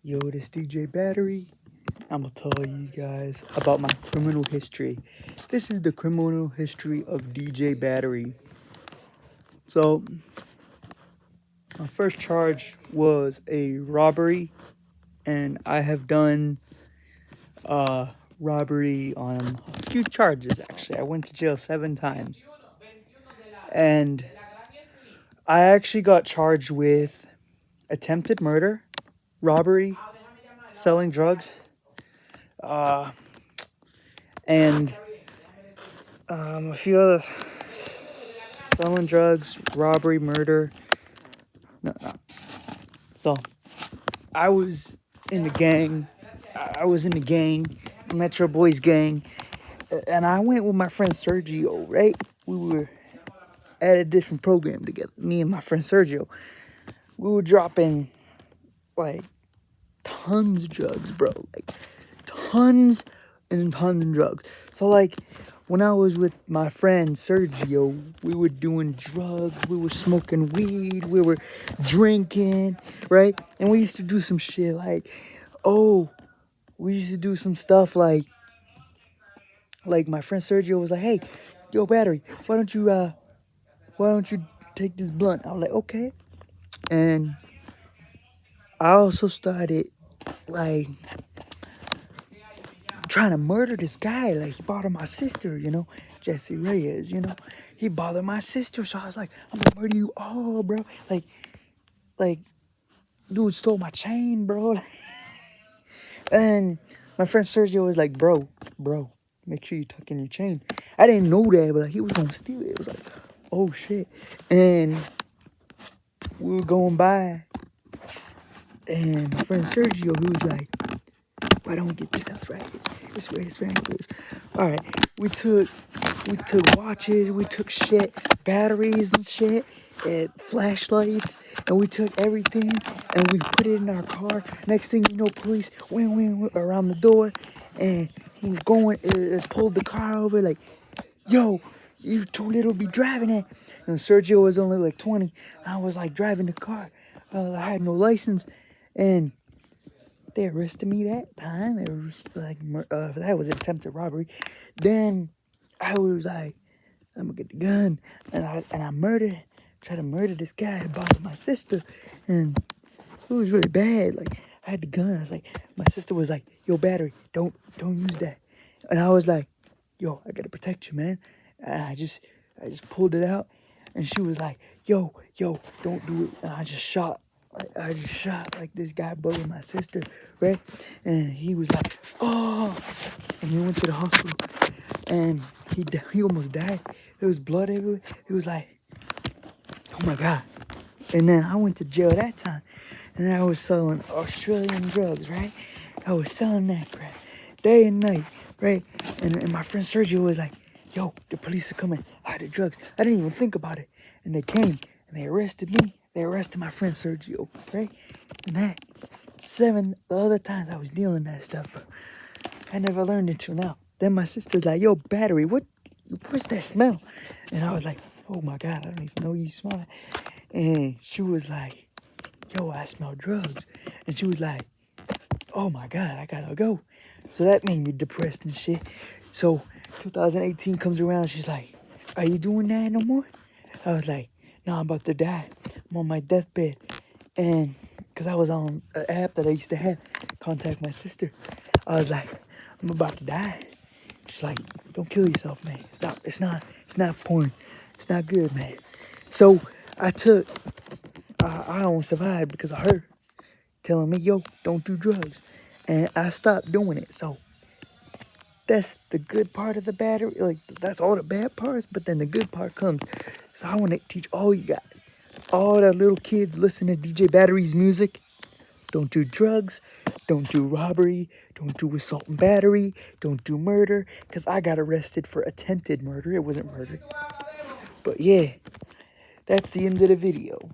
Yo, this DJ Battery. I'm gonna tell you guys about my criminal history. This is the criminal history of DJ Battery. So, my first charge was a robbery, and I have done robbery on a few charges actually. I went to jail 7 times. And I actually got charged with attempted murder, robbery, selling drugs, and a few other selling drugs, robbery, murder. No. So I was in the gang. Metro Boys gang, and I went with my friend Sergio. Right, we were at a different program together. Me and my friend Sergio. We were dropping like tons of drugs, bro. Like tons and tons of drugs. So like when I was with my friend Sergio, we were doing drugs, we were smoking weed, we were drinking, right? And we used to do some shit like, we used to do some stuff like my friend Sergio was like, hey, yo, Battery, why don't you take this blunt? I was like, okay. And I also started like trying to murder this guy. Like, he bothered my sister, Jesse Reyes, he bothered my sister. So I was like, I'm gonna murder you all, bro. Like, dude stole my chain, bro. And my friend Sergio was like, bro, make sure you tuck in your chain. I didn't know that, but like, he was gonna steal it. It was like, oh shit. And we were going by, and my friend Sergio, he was like, I don't get this house right here. This is where his family lives. All right, we took watches, we took shit, batteries and shit, and flashlights, and we took everything and we put it in our car. Next thing you know, police went around the door, and we were going, pulled the car over like, yo, you too little to be driving it. And Sergio was only like 20. I was like driving the car. I had no license, and they arrested me that time. It was like, that was attempted robbery. Then I was like, I'm gonna get the gun, and I tried to murder this guy who bothered my sister, and it was really bad. Like, I had the gun. I was like, my sister was like, yo, Battery, don't use that. And I was like, yo, I gotta protect you, man. And I just pulled it out, and she was like, yo, don't do it. And I just shot like this guy bugging my sister, right? And he was like, oh, and he went to the hospital, and he almost died. There was blood everywhere. He was like, oh my God. And then I went to jail that time, and I was selling Australian drugs, right? I was selling that crap day and night, right? And my friend Sergio was like, yo, the police are coming. I had the drugs. I didn't even think about it. And they came, and they arrested me. They arrested my friend Sergio, right? And that 7 the other times I was dealing that stuff, but I never learned it till now. Then my sister's like, yo, Battery, what's that smell? And I was like, oh my God, I don't even know you smell it. And she was like, yo, I smell drugs. And she was like, oh my God, I gotta go. So that made me depressed and shit. So 2018 comes around, she's like, are you doing that no more? I was like, no, I'm about to die. I'm on my deathbed. And because I was on an app that I used to have, contact my sister. I was like, I'm about to die. She's like, don't kill yourself, man. It's not porn. It's not good, man. So I almost survived because of her telling me, yo, don't do drugs. And I stopped doing it. So that's the good part of the battery. Like, that's all the bad parts, but then the good part comes. So I want to teach all you guys, all the little kids listening to DJ Battery's music. Don't do drugs. Don't do robbery. Don't do assault and battery. Don't do murder. Because I got arrested for attempted murder. It wasn't murder. But yeah, that's the end of the video.